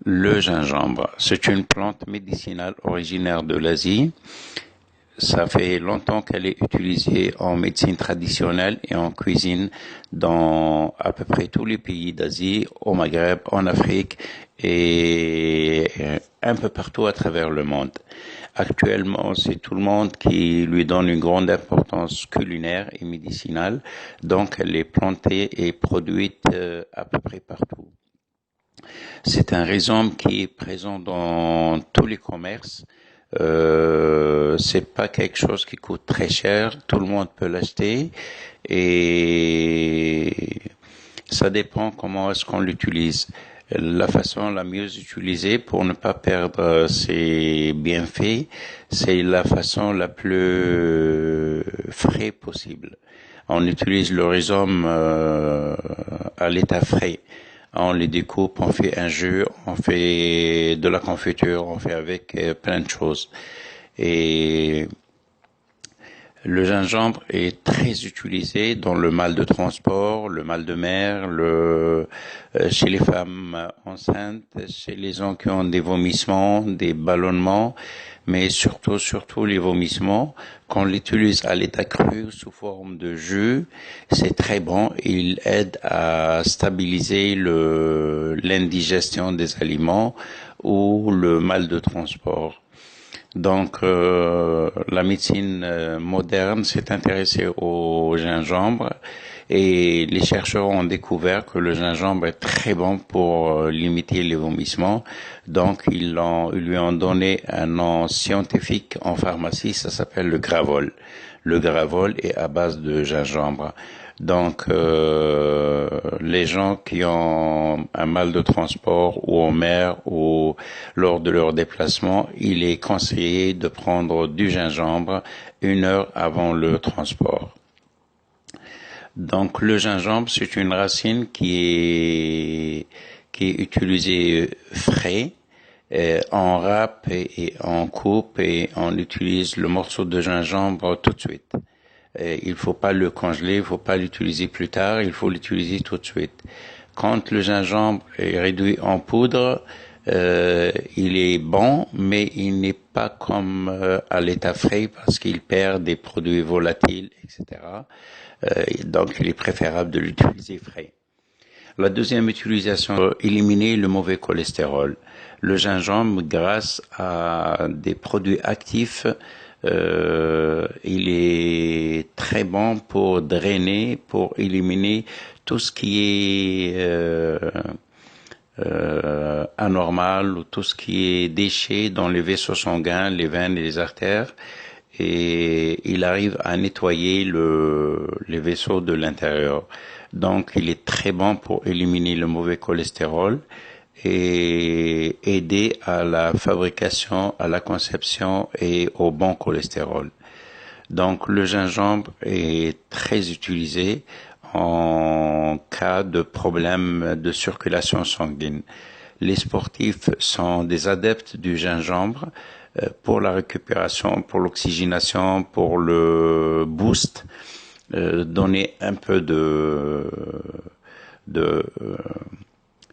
Le gingembre, c'est une plante médicinale originaire de l'Asie. Ça fait longtemps qu'elle est utilisée en médecine traditionnelle et en cuisine dans à peu près tous les pays d'Asie, au Maghreb, en Afrique et un peu partout à travers le monde. Actuellement, c'est tout le monde qui lui donne une grande importance culinaire et médicinale, donc elle est plantée et produite à peu près partout. C'est un rhizome qui est présent dans tous les commerces. C'est pas quelque chose qui coûte très cher, tout le monde peut l'acheter et ça dépend comment est-ce qu'on l'utilise. La façon la mieux utilisée pour ne pas perdre ses bienfaits, c'est la façon la plus frais possible. On utilise le rhizome à l'état frais. On les découpe, on fait un jus, on fait de la confiture, on fait avec plein de choses. Et le gingembre est très utilisé dans le mal de transport, le mal de mer, chez les femmes enceintes, chez les gens qui ont des vomissements, des ballonnements, mais surtout les vomissements. Quand on l'utilise à l'état cru sous forme de jus, c'est très bon. Il aide à stabiliser l'indigestion des aliments ou le mal de transport. Donc, la médecine moderne s'est intéressée au gingembre et les chercheurs ont découvert que le gingembre est très bon pour limiter les vomissements. Donc, ils lui ont donné un nom scientifique en pharmacie, ça s'appelle le Gravol. Le Gravol est à base de gingembre. Donc, les gens qui ont un mal de transport ou en mer ou lors de leur déplacement, il est conseillé de prendre du gingembre 1 heure avant le transport. Donc, le gingembre, c'est une racine qui est utilisée frais. On râpe et on coupe et on utilise le morceau de gingembre tout de suite. Il faut pas le congeler, il faut pas l'utiliser plus tard, il faut l'utiliser tout de suite. Quand le gingembre est réduit en poudre, il est bon, mais il n'est pas comme à l'état frais parce qu'il perd des produits volatiles, etc. Donc, il est préférable de l'utiliser frais. La deuxième utilisation, éliminer le mauvais cholestérol. Le gingembre, grâce à des produits actifs, il est très bon pour drainer, pour éliminer tout ce qui est anormal ou tout ce qui est déchets dans les vaisseaux sanguins, les veines et les artères. Et il arrive à nettoyer les vaisseaux de l'intérieur. Donc, il est très bon pour éliminer le mauvais cholestérol et aider à la fabrication, à la conception et au bon cholestérol. Donc, le gingembre est très utilisé en cas de problème de circulation sanguine. Les sportifs sont des adeptes du gingembre pour la récupération, pour l'oxygénation, pour le boost, donner un peu de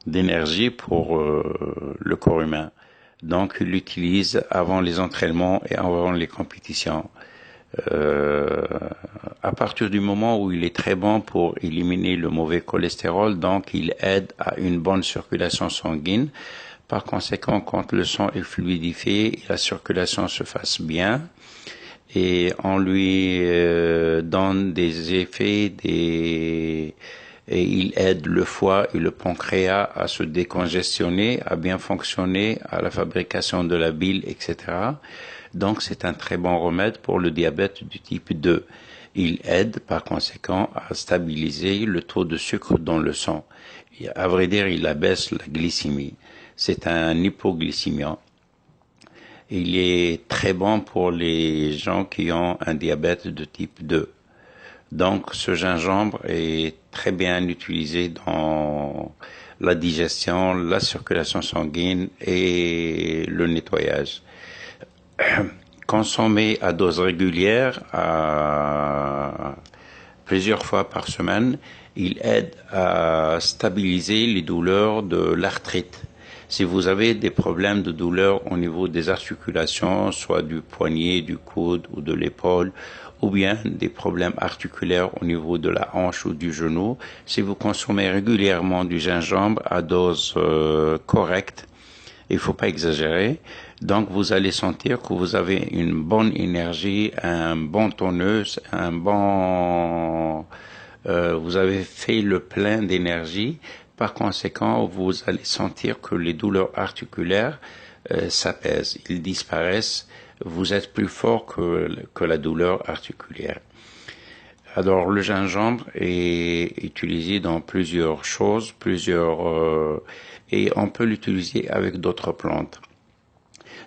d'énergie pour le corps humain. Donc, ils l'utilisent avant les entraînements et avant les compétitions. À partir du moment où il est très bon pour éliminer le mauvais cholestérol, donc il aide à une bonne circulation sanguine. Par conséquent, quand le sang est fluidifié, la circulation se fasse bien et on lui donne des effets, et il aide le foie et le pancréas à se décongestionner, à bien fonctionner, à la fabrication de la bile, etc. Donc, c'est un très bon remède pour le diabète du type 2. Il aide, par conséquent, à stabiliser le taux de sucre dans le sang. Et à vrai dire, il abaisse la glycémie. C'est un hypoglycémiant. Il est très bon pour les gens qui ont un diabète de type 2. Donc, ce gingembre est très bien utilisé dans la digestion, la circulation sanguine et le nettoyage. Consommé à dose régulière, à plusieurs fois par semaine, il aide à stabiliser les douleurs de l'arthrite. Si vous avez des problèmes de douleur au niveau des articulations, soit du poignet, du coude ou de l'épaule, ou bien des problèmes articulaires au niveau de la hanche ou du genou, si vous consommez régulièrement du gingembre à dose correcte, il ne faut pas exagérer, donc vous allez sentir que vous avez une bonne énergie, un bon tonus, vous avez fait le plein d'énergie. Par conséquent, vous allez sentir que les douleurs articulaires s'apaisent, ils disparaissent. Vous êtes plus fort que la douleur articulaire. Alors, le gingembre est utilisé dans plusieurs choses, et on peut l'utiliser avec d'autres plantes.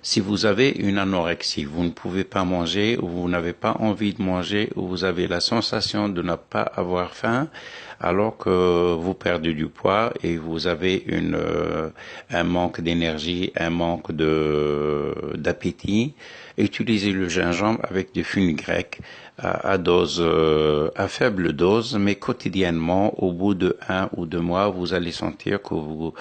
Si vous avez une anorexie, vous ne pouvez pas manger, ou vous n'avez pas envie de manger, ou vous avez la sensation de ne pas avoir faim, alors que vous perdez du poids et vous avez un manque d'énergie, un manque d'appétit, utilisez le gingembre avec du fenugrec à faible dose, mais quotidiennement, au bout de 1 ou 2 mois, vous allez sentir que vous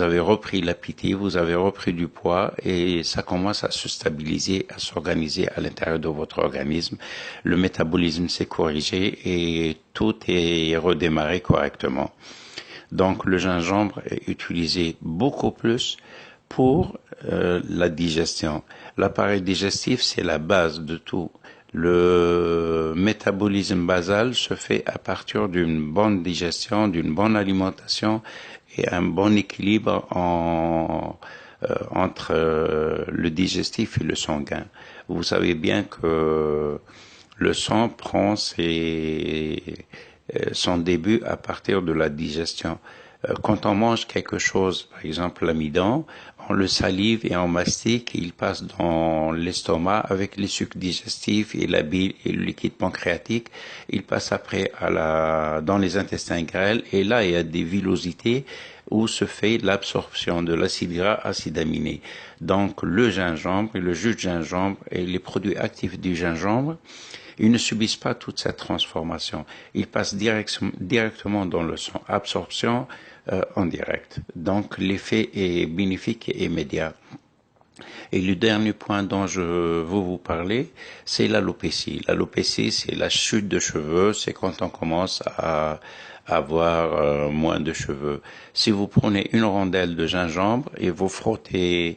avez repris l'appétit, vous avez repris du poids et ça commence à se stabiliser, à s'organiser à l'intérieur de votre organisme. Le métabolisme s'est corrigé et tout est redémarré correctement. Donc le gingembre est utilisé beaucoup plus pour la digestion. L'appareil digestif, c'est la base de tout. Le métabolisme basal se fait à partir d'une bonne digestion, d'une bonne alimentation et un bon équilibre entre le digestif et le sanguin. Vous savez bien que le sang prend son début à partir de la digestion. Quand on mange quelque chose, par exemple l'amidon, on le salive et on mastique, il passe dans l'estomac avec les sucs digestifs et la bile et le liquide pancréatique. Il passe après dans les intestins grêles et là il y a des villosités où se fait l'absorption de l'acide gras, acide aminé. Donc le gingembre et le jus de gingembre et les produits actifs du gingembre, ils ne subissent pas toute cette transformation. Ils passent directement dans le sang. Absorption en direct. Donc l'effet est bénéfique et immédiat. Et le dernier point dont je veux vous parler, c'est l'alopécie. L'alopécie, c'est la chute de cheveux, c'est quand on commence à avoir moins de cheveux. Si vous prenez une rondelle de gingembre et vous frottez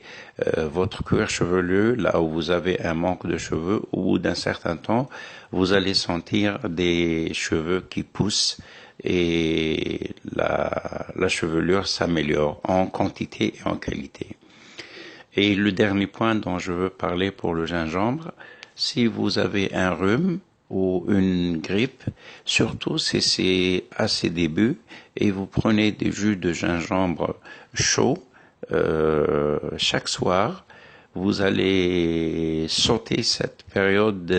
votre cuir chevelu, là où vous avez un manque de cheveux, au bout d'un certain temps, vous allez sentir des cheveux qui poussent et la chevelure s'améliore en quantité et en qualité. Et le dernier point dont je veux parler pour le gingembre, si vous avez un rhume ou une grippe, surtout si c'est à ses débuts, et vous prenez des jus de gingembre chaud chaque soir, vous allez sauter cette période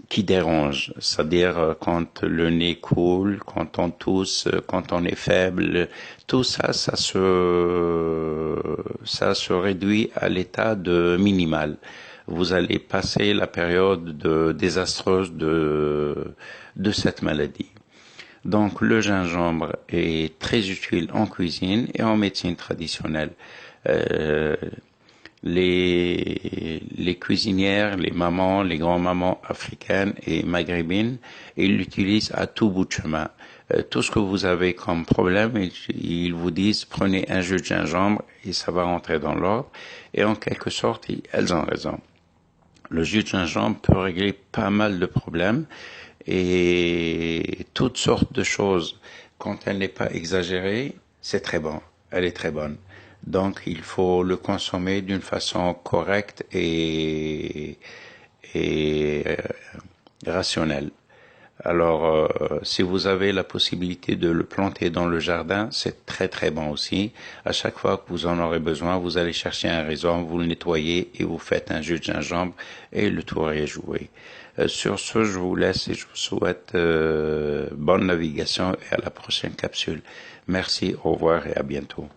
qui dérange, c'est-à-dire quand le nez coule, quand on tousse, quand on est faible, tout ça, ça se réduit à l'état de minimal. Vous allez passer la période désastreuse de cette maladie. Donc le gingembre est très utile en cuisine et en médecine traditionnelle. Les cuisinières, les mamans, les grands-mamans africaines et maghrébines, ils l'utilisent à tout bout de chemin. Tout ce que vous avez comme problème, ils vous disent prenez un jus de gingembre et ça va rentrer dans l'ordre. Et en quelque sorte, elles ont raison. Le jus de gingembre peut régler pas mal de problèmes et toutes sortes de choses. Quand elle n'est pas exagérée, c'est très bon. Elle est très bonne. Donc, il faut le consommer d'une façon correcte et rationnelle. Alors, si vous avez la possibilité de le planter dans le jardin, c'est très très bon aussi. À chaque fois que vous en aurez besoin, vous allez chercher un rhizome, vous le nettoyez et vous faites un jus de gingembre et le tour est joué. Sur ce, je vous laisse et je vous souhaite bonne navigation et à la prochaine capsule. Merci, au revoir et à bientôt.